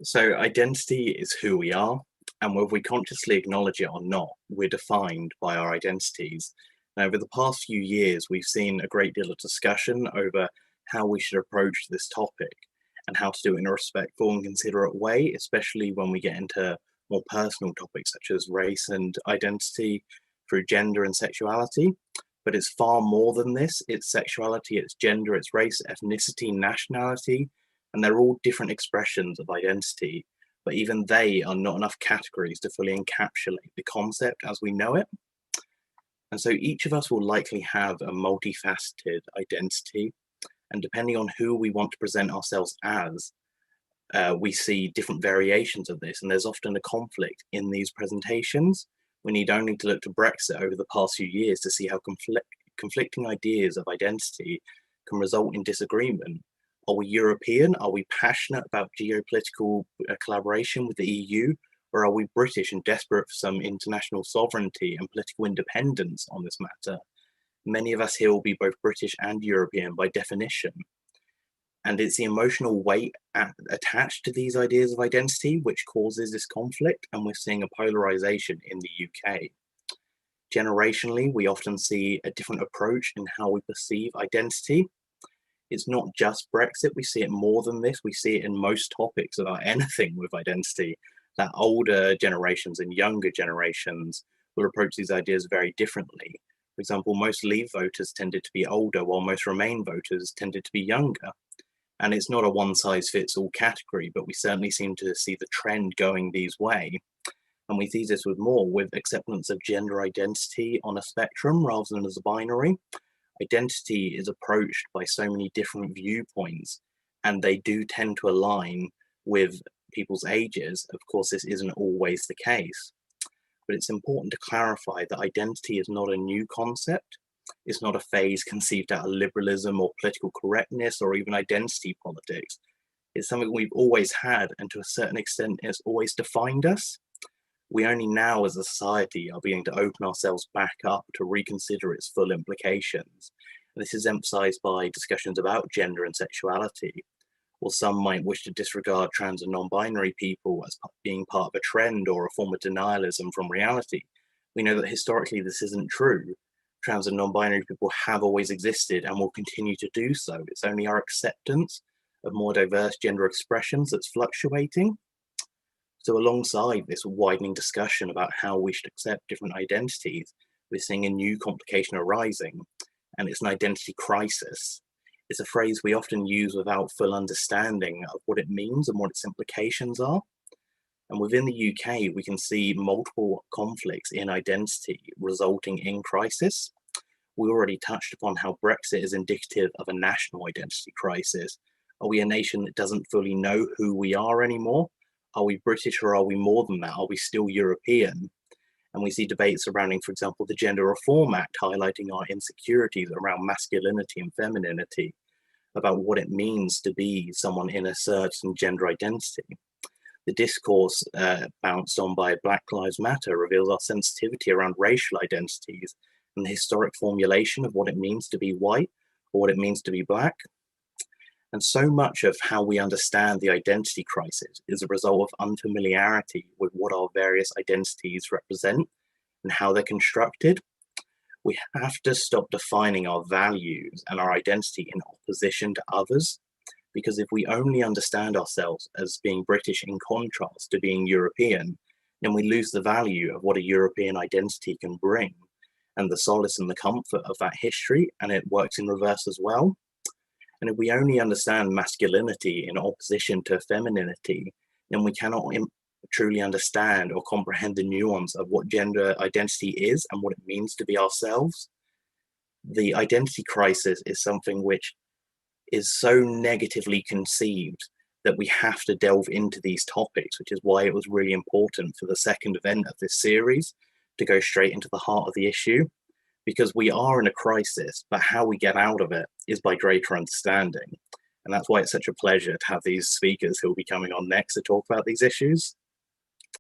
So, identity is who we are, and whether we consciously acknowledge it or not, we're defined by our identities. And over the past few years, we've seen a great deal of discussion over how we should approach this topic and how to do it in a respectful and considerate way, especially when we get into more personal topics such as race and identity through gender and sexuality. But it's far more than this. It's sexuality, it's gender, it's race, ethnicity, nationality, and they're all different expressions of identity, but even they are not enough categories to fully encapsulate the concept as we know it. And so each of us will likely have a multifaceted identity, and depending on who we want to present ourselves as, we see different variations of this, and there's often a conflict in these presentations. We need only to look to Brexit over the past few years to see how conflicting ideas of identity can result in disagreement. Are we European? Are we passionate about geopolitical collaboration with the EU? Or are we British and desperate for some international sovereignty and political independence on this matter? Many of us here will be both British and European by definition. And it's the emotional weight attached to these ideas of identity which causes this conflict, and we're seeing a polarization in the UK. Generationally, we often see a different approach in how we perceive identity. It's not just Brexit, we see it more than this. We see it in most topics about anything with identity, that older generations and younger generations will approach these ideas very differently. For example, most Leave voters tended to be older, while most Remain voters tended to be younger. And it's not a one-size-fits-all category, but we certainly seem to see the trend going these way. And we see this with acceptance of gender identity on a spectrum rather than as a binary. Identity is approached by so many different viewpoints, and they do tend to align with people's ages. Of course, this isn't always the case, but it's important to clarify that identity is not a new concept. It's not a phase conceived out of liberalism or political correctness or even identity politics. It's something we've always had, and to a certain extent, it's always defined us. We only now as a society are beginning to open ourselves back up to reconsider its full implications. And this is emphasized by discussions about gender and sexuality. Or some might wish to disregard trans and non-binary people as being part of a trend or a form of denialism from reality. We know that historically this isn't true. Trans and non-binary people have always existed and will continue to do so. It's only our acceptance of more diverse gender expressions that's fluctuating. So alongside this widening discussion about how we should accept different identities, we're seeing a new complication arising, and it's an identity crisis. It's a phrase we often use without full understanding of what it means and what its implications are. And within the UK, we can see multiple conflicts in identity resulting in crisis. We already touched upon how Brexit is indicative of a national identity crisis. Are we a nation that doesn't fully know who we are anymore? Are we British or are we more than that? Are we still European? And we see debates surrounding, for example, the Gender Reform Act highlighting our insecurities around masculinity and femininity, about what it means to be someone in a certain gender identity. The discourse bounced on by Black Lives Matter reveals our sensitivity around racial identities and the historic formulation of what it means to be white or what it means to be Black. And so much of how we understand the identity crisis is a result of unfamiliarity with what our various identities represent and how they're constructed. We have to stop defining our values and our identity in opposition to others, because if we only understand ourselves as being British in contrast to being European, then we lose the value of what a European identity can bring and the solace and the comfort of that history, and it works in reverse as well. And if we only understand masculinity in opposition to femininity, then we cannot truly understand or comprehend the nuance of what gender identity is and what it means to be ourselves. The identity crisis is something which is so negatively conceived that we have to delve into these topics, which is why it was really important for the second event of this series to go straight into the heart of the issue. Because we are in a crisis, but how we get out of it is by greater understanding. And that's why it's such a pleasure to have these speakers who will be coming on next to talk about these issues.